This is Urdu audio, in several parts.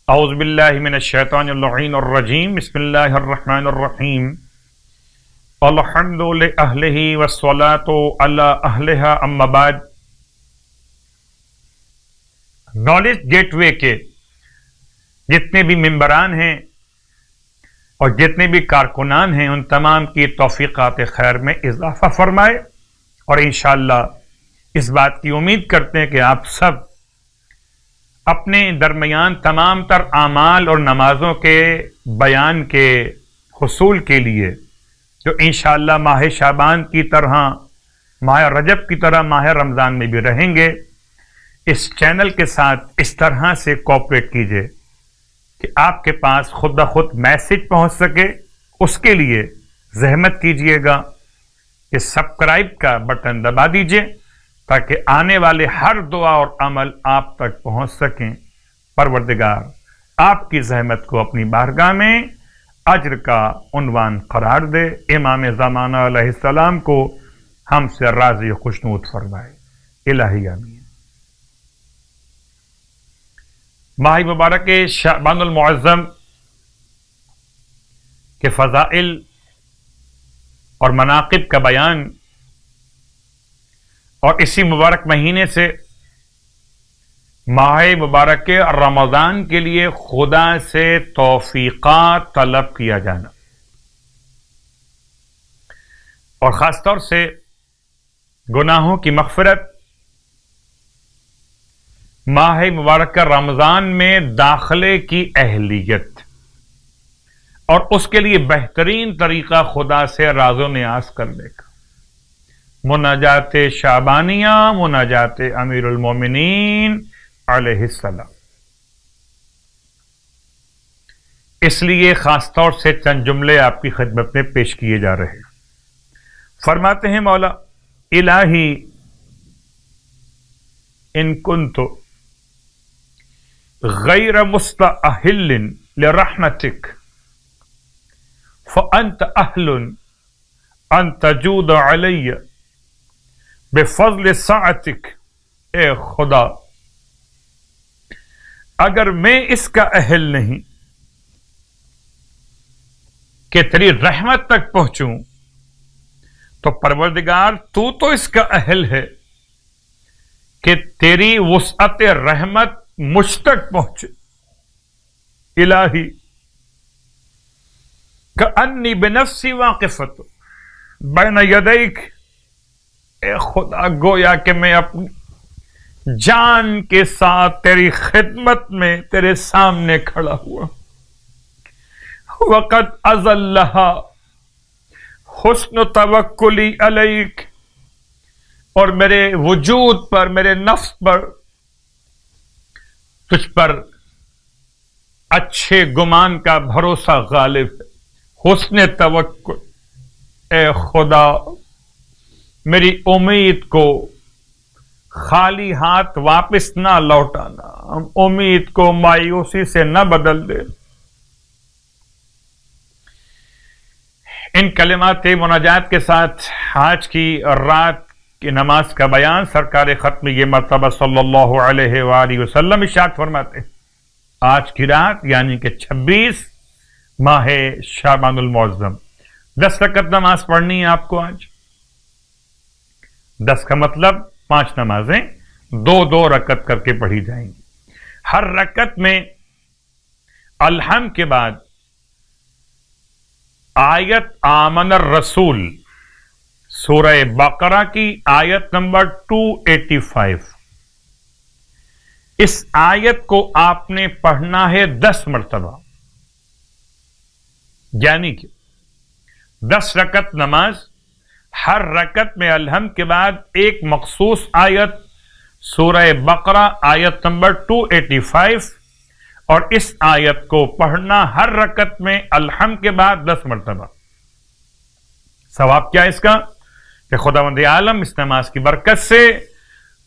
اعوذ باللہ من الشیطان اللعین الرجیم بسم اللہ الرحمن الرحیم الحمد لأہلہ والصلاة علی اہلہا اما بعد۔ نالج گیٹ وے کے جتنے بھی ممبران ہیں اور جتنے بھی کارکنان ہیں ان تمام کی توفیقات خیر میں اضافہ فرمائے، اور انشاءاللہ اس بات کی امید کرتے ہیں کہ آپ سب اپنے درمیان تمام تر اعمال اور نمازوں کے بیان کے حصول کے لیے جو انشاءاللہ ماہ شعبان کی طرح، ماہ رجب کی طرح ماہ رمضان میں بھی رہیں گے، اس چینل کے ساتھ اس طرح سے کوآپریٹ کیجئے کہ آپ کے پاس خود بخود میسج پہنچ سکے۔ اس کے لیے زحمت کیجئے گا کہ سبسکرائب کا بٹن دبا دیجئے تاکہ آنے والے ہر دعا اور عمل آپ تک پہنچ سکیں۔ پروردگار آپ کی زحمت کو اپنی بارگاہ میں اجر کا عنوان قرار دے، امام زمانہ علیہ السلام کو ہم سے راضی و خوشنود فرمائے، الہی آمین۔ ماہ مبارک شعبان المعظم کے فضائل اور مناقب کا بیان، اور اسی مبارک مہینے سے ماہ مبارک رمضان کے لیے خدا سے توفیقات طلب کیا جانا، اور خاص طور سے گناہوں کی مغفرت، ماہ مبارک رمضان میں داخلے کی اہلیت، اور اس کے لیے بہترین طریقہ خدا سے راز و نیاز کرنے کا، مناجات شعبانیہ، مناجات امیر المومنین علیہ السلام۔ اس لیے خاص طور سے چند جملے آپ کی خدمت میں پیش کیے جا رہے ہیں۔ فرماتے ہیں مولا الہی ان کنت غیر مستأہل لرحمتک فانت اہل ان تجود علی بفضل سعتک۔ اے خدا، اگر میں اس کا اہل نہیں کہ تیری رحمت تک پہنچوں تو پروردگار تو اس کا اہل ہے کہ تیری وسعت رحمت مجھ تک پہنچے۔ الہی کأنی بنفسی واقفت بین یدیک۔ اے خدا، گویا کہ میں اپنی جان کے ساتھ تیری خدمت میں تیرے سامنے کھڑا ہوا۔ وقد اذلھا حسن توکلی علیک، اور میرے وجود پر، میرے نفس پر، تجھ پر اچھے گمان کا بھروسہ غالب ہے، حسن توکل۔ اے خدا، میری امید کو خالی ہاتھ واپس نہ لوٹانا، امید کو مایوسی سے نہ بدل دے۔ ان کلمات مناجات کے ساتھ آج کی رات کی نماز کا بیان سرکار ختم یہ مرتبہ صلی اللہ علیہ وآلہ وسلم ارشاد فرماتے ہیں۔ آج کی رات یعنی کہ 26 ماہ شعبان المعظم 10 رکعت نماز پڑھنی ہے آپ کو۔ آج 10 کا مطلب 5 نمازیں 2 رکعت کر کے پڑھی جائیں گی۔ ہر رکعت میں الحمد کے بعد آیت آمن الرسول سورہ بقرہ کی آیت نمبر 285، اس آیت کو آپ نے پڑھنا ہے 10 مرتبہ، یعنی کہ 10 رکعت نماز، ہر رکعت میں الحمد کے بعد ایک مخصوص آیت سورہ بقرہ آیت نمبر 285، اور اس آیت کو پڑھنا ہر رکعت میں الحمد کے بعد 10 مرتبہ۔ ثواب کیا اس کا کہ خداوند عالم اس نماز کی برکت سے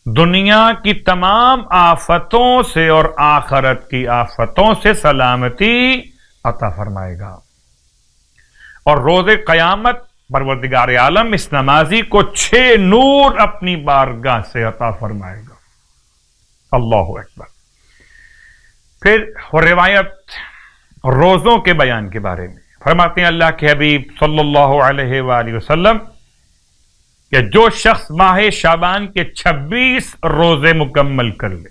دنیا کی تمام آفتوں سے اور آخرت کی آفتوں سے سلامتی عطا فرمائے گا، اور روز قیامت پروردگار عالم اس نمازی کو 6 نور اپنی بارگاہ سے عطا فرمائے گا۔ اللہ اکبر۔ پھر روایت روزوں کے بیان کے بارے میں فرماتے ہیں اللہ کے حبیب صلی اللہ علیہ وآلہ وسلم کہ جو شخص ماہ شعبان کے 26 روزے مکمل کر لے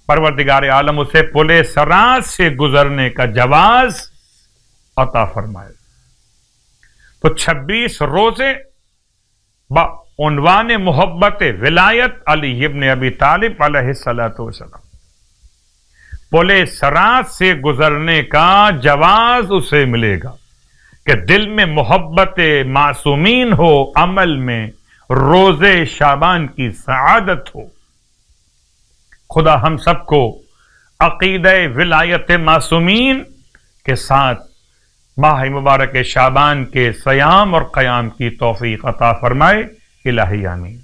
پروردگار عالم اسے پلے صراط سے گزرنے کا جواز عطا فرمائے. تو 26 روزے عنوان محبت ولایت علی ابن ابی طالب علیہ الصلوۃ والسلام، پلے صراط سے گزرنے کا جواز اسے ملے گا کہ دل میں محبت معصومین ہو، عمل میں روزے شعبان کی سعادت ہو. خدا ہم سب کو عقیدہ ولایت معصومین کے ساتھ ماہ مبارک شعبان کے صیام اور قیام کی توفیق عطا فرمائے. الہی آمین.